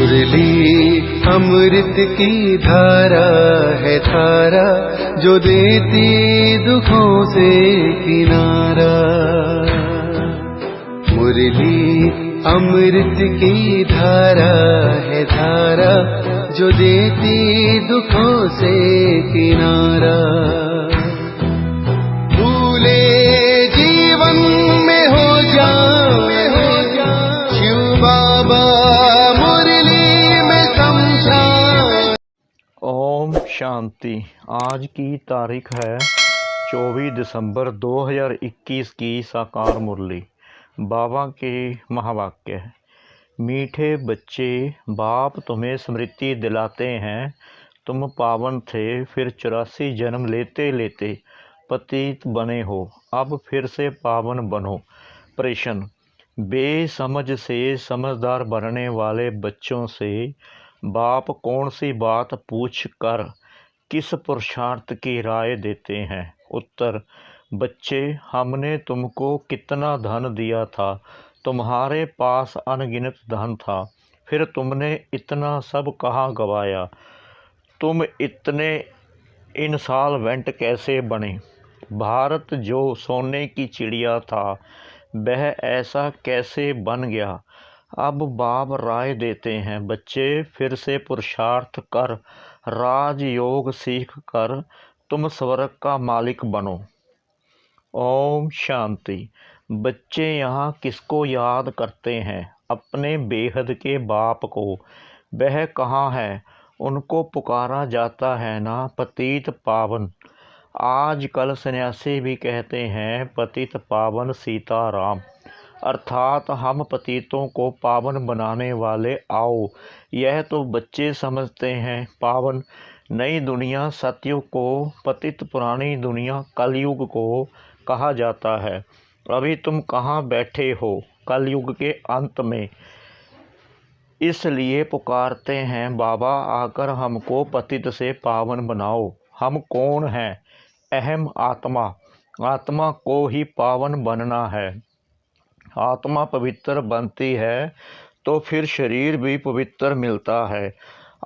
मुरली अमृत की धारा है धारा, जो देती दुखों से किनारा। मुरली अमृत की धारा है धारा, जो देती दुखों से किनारा। भूले जीवन में हो जाए शिव बाबा मुरली में समझाए। ओम शांति। आज की तारीख है 24 दिसंबर 2021 की साकार मुरली। बाबा के महावाक्य है। मीठे बच्चे, बाप तुम्हें स्मृति दिलाते हैं, तुम पावन थे, फिर 84 जन्म लेते लेते पतित बने हो, अब फिर से पावन बनो। प्रश्न: बेसमझ से समझदार बनने वाले बच्चों से बाप कौन सी बात पूछ कर किस पुरुषार्थ की राय देते हैं? उत्तर: बच्चे, हमने तुमको कितना धन दिया था, तुम्हारे पास अनगिनत धन था, फिर तुमने इतना सब कहाँ गवाया? तुम इतने इंसॉल्वेंट कैसे बने? भारत जो सोने की चिड़िया था, वह ऐसा कैसे बन गया? अब बाप राय देते हैं, बच्चे फिर से पुरुषार्थ कर, राजयोग सीख कर तुम स्वर्ग का मालिक बनो। ओम शांति। बच्चे यहाँ किसको याद करते हैं? अपने बेहद के बाप को। वह कहाँ है? उनको पुकारा जाता है ना, पतित पावन। आजकल सन्यासी भी कहते हैं पतित पावन सीताराम, अर्थात हम पतितों को पावन बनाने वाले आओ। यह तो बच्चे समझते हैं पावन। नई दुनिया सतयुग को, पतित पुरानी दुनिया कलयुग को कहा जाता है। अभी तुम कहाँ बैठे हो? कलयुग के अंत में। इसलिए पुकारते हैं, बाबा आकर हमको पतित से पावन बनाओ। हम कौन हैं? अहम आत्मा। आत्मा को ही पावन बनना है। आत्मा पवित्र बनती है तो फिर शरीर भी पवित्र मिलता है।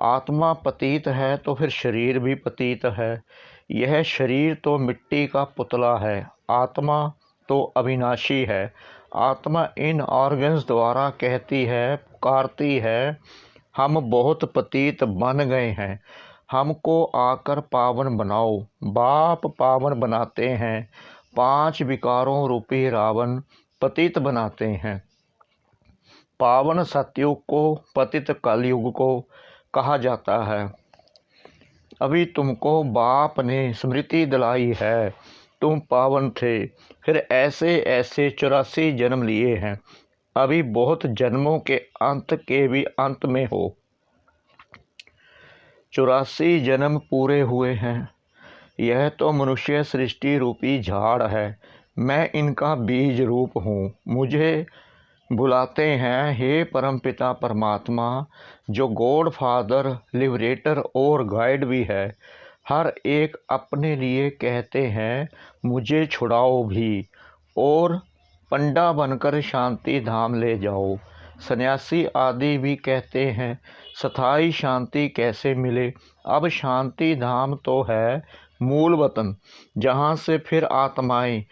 आत्मा पतित है तो फिर शरीर भी पतित है। यह शरीर तो मिट्टी का पुतला है, आत्मा तो अविनाशी है। आत्मा इन ऑर्गन्स द्वारा कहती है, पुकारती है, हम बहुत पतित बन गए हैं, हमको आकर पावन बनाओ। बाप पावन बनाते हैं। 5 विकारों रूपी रावण पतित बनाते हैं। पावन सतयुग को, पतित कलयुग को कहा जाता है। अभी तुमको बाप ने स्मृति दिलाई है, तुम पावन थे, फिर ऐसे ऐसे 84 जन्म लिए हैं, अभी बहुत जन्मों के अंत के भी अंत में हो। 84 जन्म पूरे हुए हैं। यह तो मनुष्य सृष्टि रूपी झाड़ है, मैं इनका बीज रूप हूँ। मुझे बुलाते हैं, हे परमपिता परमात्मा, जो गॉड फादर, लिबरेटर और गाइड भी है। हर एक अपने लिए कहते हैं, मुझे छुड़ाओ भी और पंडा बनकर शांति धाम ले जाओ। सन्यासी आदि भी कहते हैं, स्थायी शांति कैसे मिले? अब शांति धाम तो है मूल वतन, जहाँ से फिर आत्माएं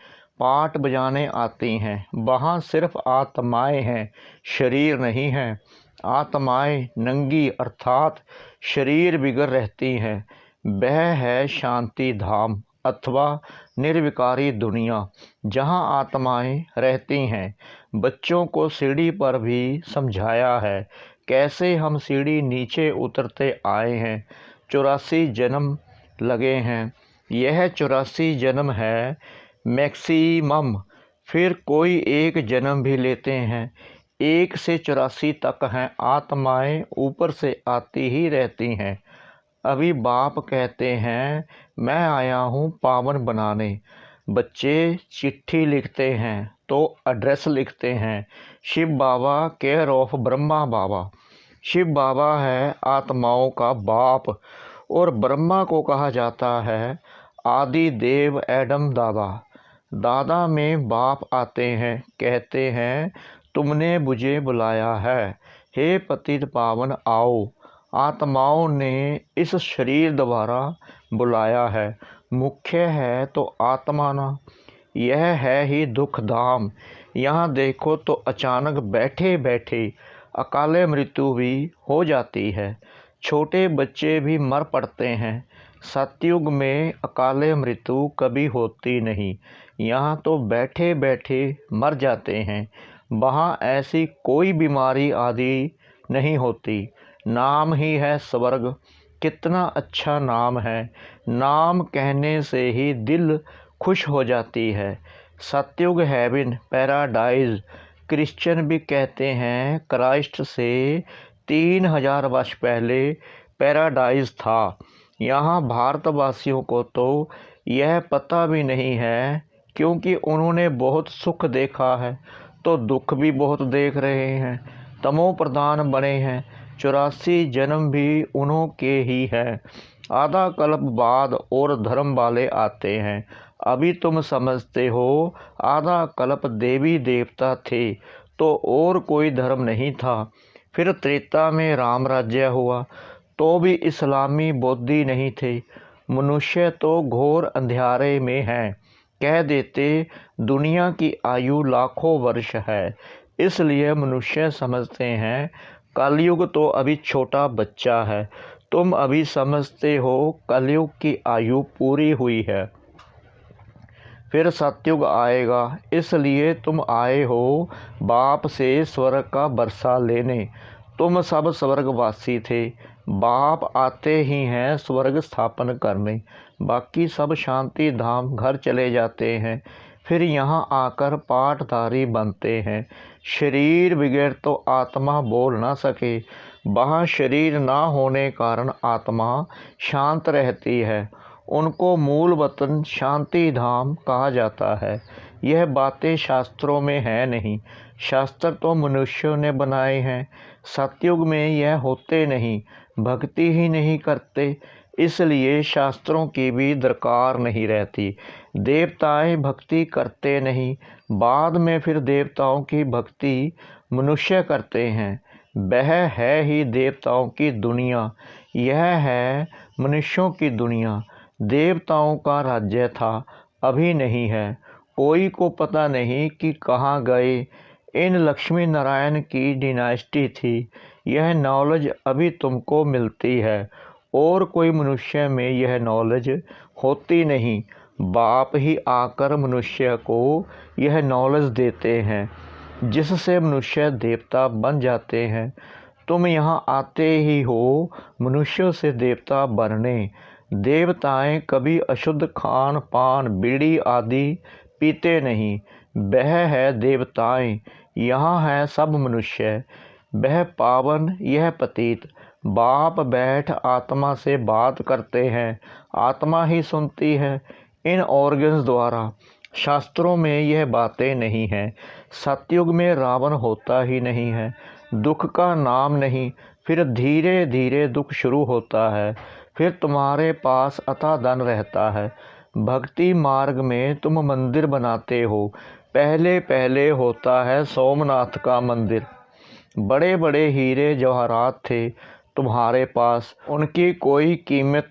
पाठ बजाने आती हैं। वहाँ सिर्फ आत्माएं हैं, शरीर नहीं है। आत्माएं नंगी अर्थात शरीर बिगड़ रहती हैं। वह है शांति धाम अथवा निर्विकारी दुनिया, जहाँ आत्माएं रहती हैं। बच्चों को सीढ़ी पर भी समझाया है, कैसे हम सीढ़ी नीचे उतरते आए हैं। 84 जन्म लगे हैं। यह 84 जन्म है मैक्सिमम, फिर कोई एक जन्म भी लेते हैं। 1 से 84 तक हैं। आत्माएं ऊपर से आती ही रहती हैं। अभी बाप कहते हैं, मैं आया हूँ पावन बनाने। बच्चे चिट्ठी लिखते हैं तो एड्रेस लिखते हैं, शिव बाबा केयर ऑफ ब्रह्मा बाबा। शिव बाबा है आत्माओं का बाप और ब्रह्मा को कहा जाता है आदि देव एडम दादा। दादा में बाप आते हैं, कहते हैं, तुमने मुझे बुलाया है, हे पतित पावन आओ, आत्माओं ने इस शरीर द्वारा बुलाया है। मुख्य है तो आत्मा ना, यह है ही दुख धाम। यहाँ देखो तो अचानक बैठे बैठे अकाले मृत्यु भी हो जाती है। छोटे बच्चे भी मर पड़ते हैं। सतयुग में अकाले मृत्यु कभी होती नहीं। यहाँ तो बैठे बैठे मर जाते हैं। वहाँ ऐसी कोई बीमारी आदि नहीं होती। नाम ही है स्वर्ग। कितना अच्छा नाम है। नाम कहने से ही दिल खुश हो जाती है। सतयुग हेवन, पैराडाइज क्रिश्चियन भी कहते हैं क्राइस्ट से 3000 वर्ष पहले पैराडाइज था। यहाँ भारतवासियों को तो यह पता भी नहीं है, क्योंकि उन्होंने बहुत सुख देखा है तो दुख भी बहुत देख रहे हैं। तमो प्रधान बने हैं। 84 जन्म भी उन्हों के ही हैं। आधा कल्प बाद और धर्म वाले आते हैं। अभी तुम समझते हो आधा कल्प देवी देवता थे तो और कोई धर्म नहीं था। फिर त्रेता में राम राज्य हुआ तो भी इस्लामी बौद्धि नहीं थे। मनुष्य तो घोर अंधियारे में हैं। कह देते दुनिया की आयु लाखों वर्ष है, इसलिए मनुष्य समझते हैं कलयुग तो अभी छोटा बच्चा है। तुम अभी समझते हो कलयुग की आयु पूरी हुई है, फिर सतयुग आएगा। इसलिए तुम आए हो बाप से स्वर्ग का बरसा लेने। तुम सब स्वर्गवासी थे। बाप आते ही हैं स्वर्ग स्थापन करने। बाकी सब शांति धाम घर चले जाते हैं। फिर यहाँ आकर पाठधारी बनते हैं। शरीर बगैर तो आत्मा बोल ना सके। वहाँ शरीर ना होने कारण आत्मा शांत रहती है। उनको मूल वतन शांति धाम कहा जाता है। यह बातें शास्त्रों में है नहीं। शास्त्र तो मनुष्यों ने बनाए हैं। सतयुग में यह होते नहीं, भक्ति ही नहीं करते, इसलिए शास्त्रों की भी दरकार नहीं रहती। देवताएं भक्ति करते नहीं, बाद में फिर देवताओं की भक्ति मनुष्य करते हैं। वह है ही देवताओं की दुनिया, यह है मनुष्यों की दुनिया। देवताओं का राज्य था, अभी नहीं है। कोई को पता नहीं कि कहाँ गए। इन लक्ष्मी नारायण की डिनास्टी थी। यह नॉलेज अभी तुमको मिलती है और कोई मनुष्य में यह नॉलेज होती नहीं। बाप ही आकर मनुष्य को यह नॉलेज देते हैं, जिससे मनुष्य देवता बन जाते हैं। तुम यहाँ आते ही हो मनुष्यों से देवता बनने। देवताएं कभी अशुद्ध खान पान बीड़ी आदि पीते नहीं। वह है देवताएं, यहाँ है सब मनुष्य। वह पावन, यह पतित। बाप बैठ आत्मा से बात करते हैं, आत्मा ही सुनती है इन ऑर्गन्स द्वारा। शास्त्रों में यह बातें नहीं हैं। सतयुग में रावण होता ही नहीं है, दुख का नाम नहीं। फिर धीरे धीरे दुख शुरू होता है। फिर तुम्हारे पास अथाह धन रहता है। भक्ति मार्ग में तुम मंदिर बनाते हो। पहले पहले होता है सोमनाथ का मंदिर। बड़े बड़े हीरे जवाहरात थे तुम्हारे पास, उनकी कोई कीमत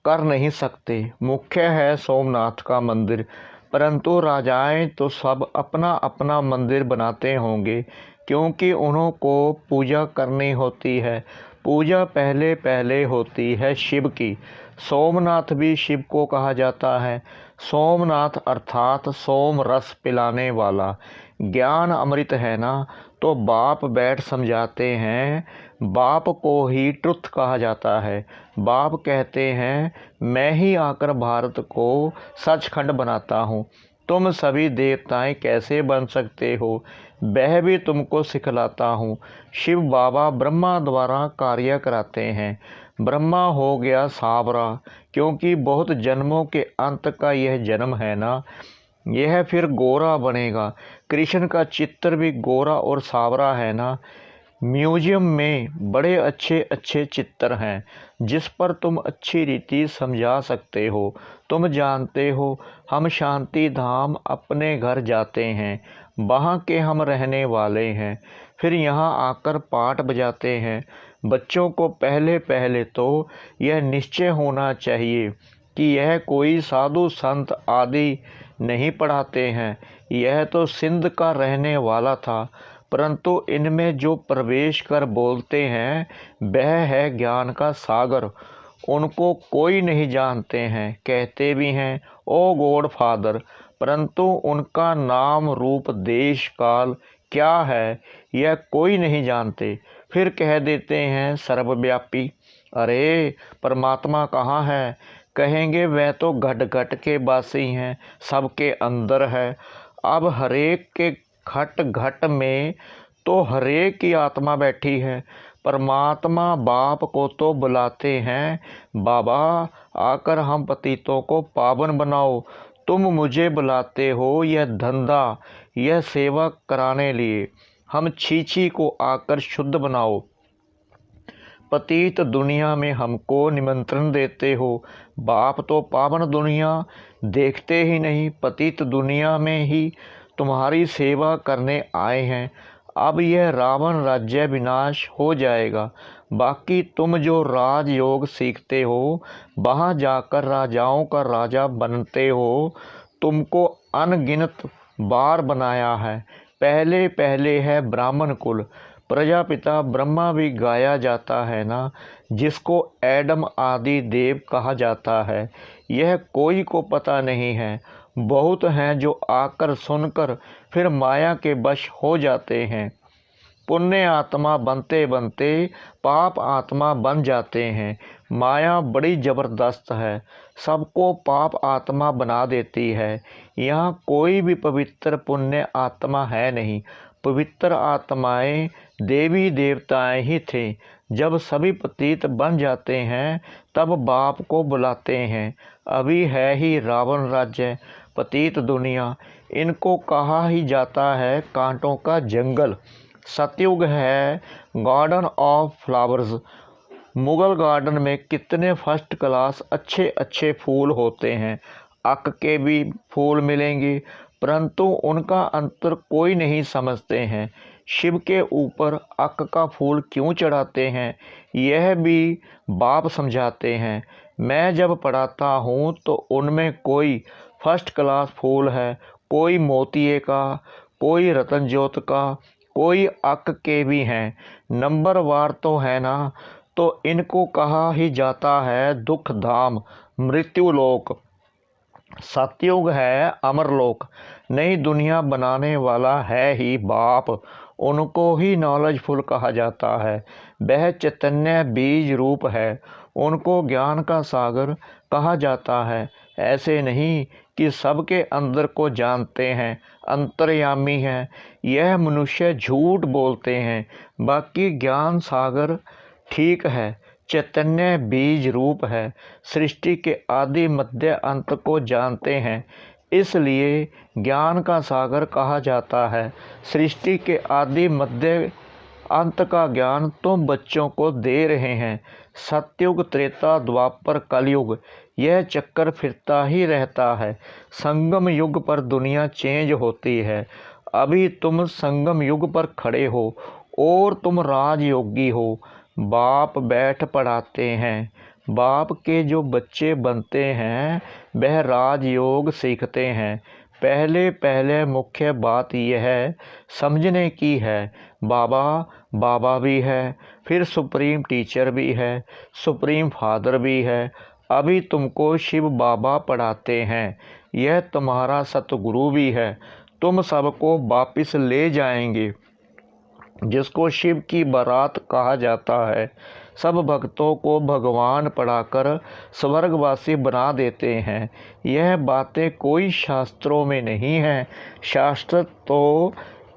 कर नहीं सकते। मुख्य है सोमनाथ का मंदिर, परंतु राजाएं तो सब अपना अपना मंदिर बनाते होंगे, क्योंकि उन्हों को पूजा करनी होती है। पूजा पहले पहले होती है शिव की। सोमनाथ भी शिव को कहा जाता है। सोमनाथ अर्थात सोम रस पिलाने वाला। ज्ञान अमृत है ना, तो बाप बैठ समझाते हैं। बाप को ही ट्रुथ कहा जाता है। बाप कहते हैं मैं ही आकर भारत को सचखंड बनाता हूँ। तुम सभी देवताएं कैसे बन सकते हो, वह भी तुमको सिखलाता हूँ। शिव बाबा ब्रह्मा द्वारा कार्य कराते हैं। ब्रह्मा हो गया सावरा, क्योंकि बहुत जन्मों के अंत का यह जन्म है ना। यह फिर गोरा बनेगा। कृष्ण का चित्र भी गोरा और सावरा है ना। म्यूजियम में बड़े अच्छे अच्छे चित्र हैं, जिस पर तुम अच्छी रीति समझा सकते हो। तुम जानते हो हम शांति धाम अपने घर जाते हैं, वहाँ के हम रहने वाले हैं। फिर यहाँ आकर पाठ बजाते हैं। बच्चों को पहले पहले तो यह निश्चय होना चाहिए कि यह कोई साधु संत आदि नहीं पढ़ाते हैं। यह तो सिंध का रहने वाला था, परंतु इनमें जो प्रवेश कर बोलते हैं वह है ज्ञान का सागर। उनको कोई नहीं जानते हैं, कहते भी हैं ओ गॉड फादर, परंतु उनका नाम रूप देश काल क्या है यह कोई नहीं जानते। फिर कह देते हैं सर्वव्यापी। अरे परमात्मा कहाँ है? कहेंगे वह तो घट घट के वासी हैं, सबके अंदर है। अब हरेक के घट घट में तो हरेक की आत्मा बैठी है। परमात्मा बाप को तो बुलाते हैं, बाबा आकर हम पतितों को पावन बनाओ। तुम मुझे बुलाते हो यह धंधा, यह सेवा कराने लिए। हम छीछी को आकर शुद्ध बनाओ। पतित दुनिया में हमको निमंत्रण देते हो, बाप तो पावन दुनिया देखते ही नहीं, पतित दुनिया में ही तुम्हारी सेवा करने आए हैं। अब यह रावण राज्य विनाश हो जाएगा। बाकी तुम जो राजयोग सीखते हो, वहाँ जाकर राजाओं का राजा बनते हो। तुमको अनगिनत बार बनाया है। पहले पहले है ब्राह्मण कुल, प्रजापिता ब्रह्मा भी गाया जाता है ना, जिसको एडम आदि देव कहा जाता है। यह कोई को पता नहीं है। बहुत हैं जो आकर सुनकर फिर माया के वश हो जाते हैं। पुण्य आत्मा बनते बनते पाप आत्मा बन जाते हैं। माया बड़ी जबरदस्त है, सबको पाप आत्मा बना देती है। यहाँ कोई भी पवित्र पुण्य आत्मा है नहीं। पवित्र आत्माएं देवी देवताएं ही थे। जब सभी पतित बन जाते हैं तब बाप को बुलाते हैं। अभी है ही रावण राज्य, पतित दुनिया। इनको कहा ही जाता है कांटों का जंगल। सतयुग है garden of flowers. Mughal garden में कितने फर्स्ट क्लास अच्छे अच्छे फूल होते हैं। अक के भी फूल मिलेंगे, परंतु उनका अंतर कोई नहीं समझते हैं। शिव के ऊपर अक का फूल क्यों चढ़ाते हैं यह भी बाप समझाते हैं। मैं जब पढ़ाता हूँ तो उनमें कोई फर्स्ट क्लास फूल है, कोई मोतिये का, कोई रतन ज्योत का, कोई अक के भी हैं। नंबरवार तो है ना, तो इनको कहा ही जाता है दुख धाम, मृत्युलोक। सतयुग है अमरलोक। नई दुनिया बनाने वाला है ही बाप। उनको ही नॉलेजफुल कहा जाता है। वह चैतन्य बीज रूप है। उनको ज्ञान का सागर कहा जाता है। ऐसे नहीं कि सबके अंदर को जानते हैं, अंतर्यामी हैं। यह मनुष्य झूठ बोलते हैं। बाकी ज्ञान सागर ठीक है, चैतन्य बीज रूप है। सृष्टि के आदि मध्य अंत को जानते हैं, इसलिए ज्ञान का सागर कहा जाता है। सृष्टि के आदि मध्य अंत का ज्ञान तुम बच्चों को दे रहे हैं। सतयुग त्रेता द्वापर कलयुग, यह चक्कर फिरता ही रहता है। संगम युग पर दुनिया चेंज होती है। अभी तुम संगम युग पर खड़े हो और तुम राजयोगी हो। बाप बैठ पढ़ाते हैं। बाप के जो बच्चे बनते हैं वह राजयोग सीखते हैं। पहले पहले मुख्य बात यह समझने की है, बाबा बाबा भी है, फिर सुप्रीम टीचर भी है, सुप्रीम फादर भी है। अभी तुमको शिव बाबा पढ़ाते हैं। यह तुम्हारा सतगुरु भी है। तुम सबको वापिस ले जाएंगे, जिसको शिव की बारात कहा जाता है। सब भक्तों को भगवान पढ़ाकर स्वर्गवासी बना देते हैं। यह बातें कोई शास्त्रों में नहीं हैं। शास्त्र तो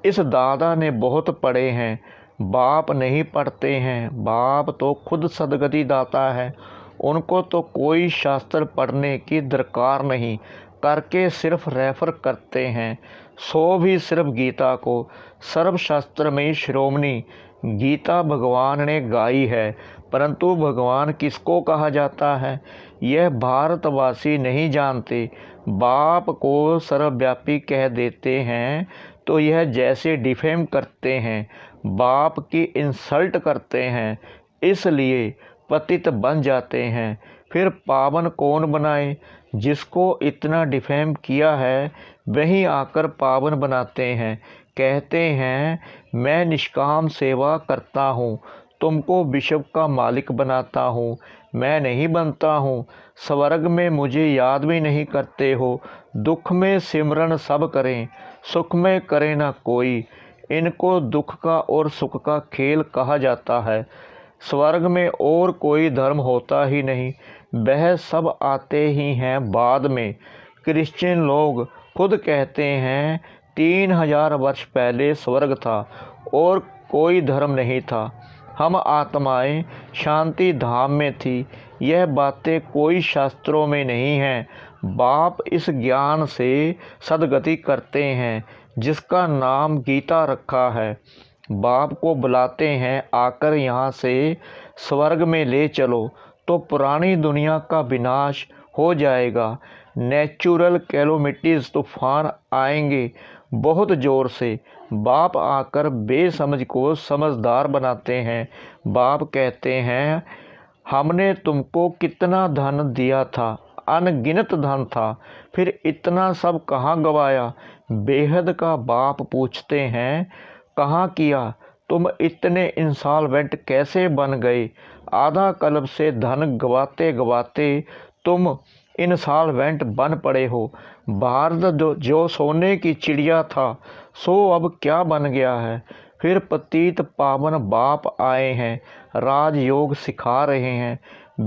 इस दादा ने बहुत पढ़े हैं, बाप नहीं पढ़ते हैं। बाप तो खुद सदगति दाता है। उनको तो कोई शास्त्र पढ़ने की दरकार नहीं, करके सिर्फ रेफर करते हैं। सो भी सिर्फ गीता को। सर्वशास्त्र में शिरोमणि गीता भगवान ने गाई है, परंतु भगवान किसको कहा जाता है यह भारतवासी नहीं जानते। बाप को सर्वव्यापी कह देते हैं तो यह जैसे डिफेम करते हैं। बाप की इंसल्ट करते हैं, इसलिए पतित बन जाते हैं। फिर पावन कौन बनाए? जिसको इतना डिफेम किया है वही आकर पावन बनाते हैं। कहते हैं मैं निष्काम सेवा करता हूँ, तुमको विश्व का मालिक बनाता हूँ। मैं नहीं बनता हूँ, स्वर्ग में मुझे याद भी नहीं करते हो। दुख में सिमरन सब करें, सुख में करे ना कोई। इनको दुख का और सुख का खेल कहा जाता है। स्वर्ग में और कोई धर्म होता ही नहीं, वह सब आते ही हैं बाद में। क्रिश्चियन लोग खुद कहते हैं 3000 वर्ष पहले स्वर्ग था और कोई धर्म नहीं था। हम आत्माएं शांति धाम में थी। यह बातें कोई शास्त्रों में नहीं हैं। बाप इस ज्ञान से सद्गति करते हैं जिसका नाम गीता रखा है। बाप को बुलाते हैं आकर यहाँ से स्वर्ग में ले चलो, तो पुरानी दुनिया का विनाश हो जाएगा। नेचुरल कैलोमिटीज़ तूफान आएंगे बहुत ज़ोर से। बाप आकर बेसमझ को समझदार बनाते हैं। बाप कहते हैं हमने तुमको कितना धन दिया था, अनगिनत धन था, फिर इतना सब कहाँ गवाया? बेहद का बाप पूछते हैं कहाँ किया? तुम इतने इंसॉल्वेंट कैसे बन गए? आधा कल्प से धन गवाते गवाते तुम इंसॉल्वेंट बन पड़े हो। भारत जो सोने की चिड़िया था सो अब क्या बन गया है? फिर पतित पावन बाप आए हैं, राजयोग सिखा रहे हैं।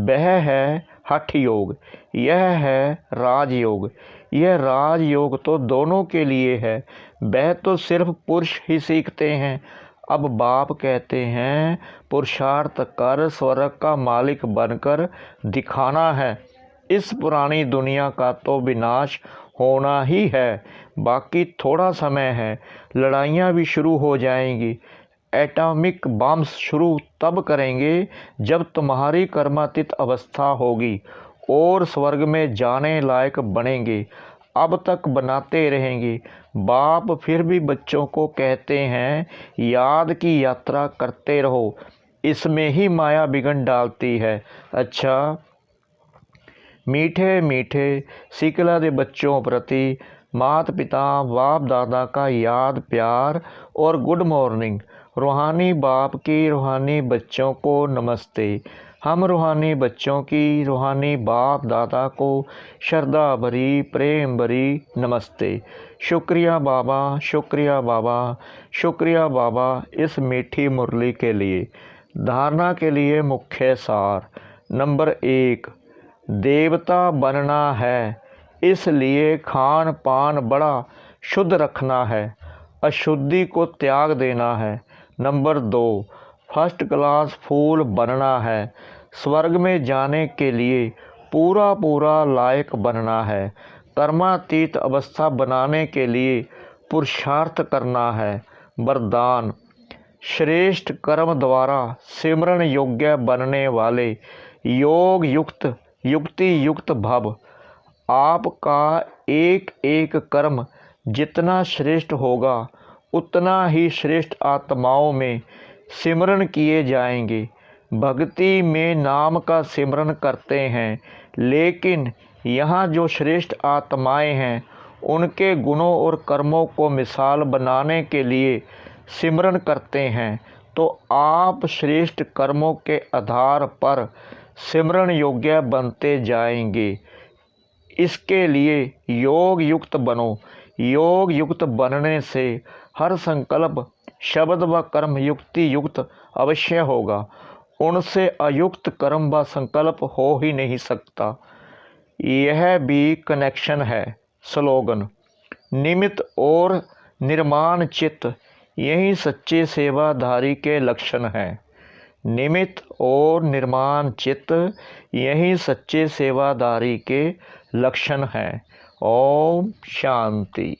वह है हठ योग, यह है राजयोग। यह राजयोग तो दोनों के लिए है, वह तो सिर्फ पुरुष ही सीखते हैं। अब बाप कहते हैं पुरुषार्थ कर स्वर्ग का मालिक बनकर दिखाना है। इस पुरानी दुनिया का तो विनाश होना ही है, बाकी थोड़ा समय है। लड़ाइयाँ भी शुरू हो जाएंगी। एटॉमिक बम्स शुरू तब करेंगे जब तुम्हारी कर्मातीत अवस्था होगी और स्वर्ग में जाने लायक बनेंगे। अब तक बनाते रहेंगे। बाप फिर भी बच्चों को कहते हैं याद की यात्रा करते रहो, इसमें ही माया बिगड़ डालती है। अच्छा, मीठे मीठे सिकला दे बच्चों प्रति माता पिता बाप दादा का याद प्यार और गुड मॉर्निंग। रूहानी बाप की रूहानी बच्चों को नमस्ते। हम रूहानी बच्चों की रूहानी बाप दादा को श्रद्धा भरी प्रेम भरी नमस्ते। शुक्रिया बाबा, शुक्रिया बाबा, शुक्रिया बाबा इस मीठी मुरली के लिए। धारणा के लिए मुख्य सार। नंबर 1, देवता बनना है, इसलिए खान पान बड़ा शुद्ध रखना है, अशुद्धि को त्याग देना है। नंबर 2, फर्स्ट क्लास फूल बनना है, स्वर्ग में जाने के लिए पूरा पूरा लायक बनना है। कर्मातीत अवस्था बनाने के लिए पुरुषार्थ करना है। वरदान, श्रेष्ठ कर्म द्वारा सिमरन योग्य बनने वाले योग युक्त युक्ति युक्त भव। आपका एक एक कर्म जितना श्रेष्ठ होगा उतना ही श्रेष्ठ आत्माओं में सिमरन किए जाएंगे। भक्ति में नाम का सिमरन करते हैं, लेकिन यहाँ जो श्रेष्ठ आत्माएं हैं उनके गुणों और कर्मों को मिसाल बनाने के लिए सिमरन करते हैं। तो आप श्रेष्ठ कर्मों के आधार पर सिमरन योग्य बनते जाएंगे। इसके लिए योग युक्त बनो। योग युक्त बनने से हर संकल्प शब्द व कर्म युक्ति युक्त अवश्य होगा। उनसे अयुक्त कर्म व संकल्प हो ही नहीं सकता। यह भी कनेक्शन है। स्लोगन, निमित्त और निर्माण चित्त यही सच्चे सेवाधारी के लक्षण हैं। निमित्त और निर्माण चित्त यही सच्चे सेवाधारी के लक्षण हैं। ओम शांति।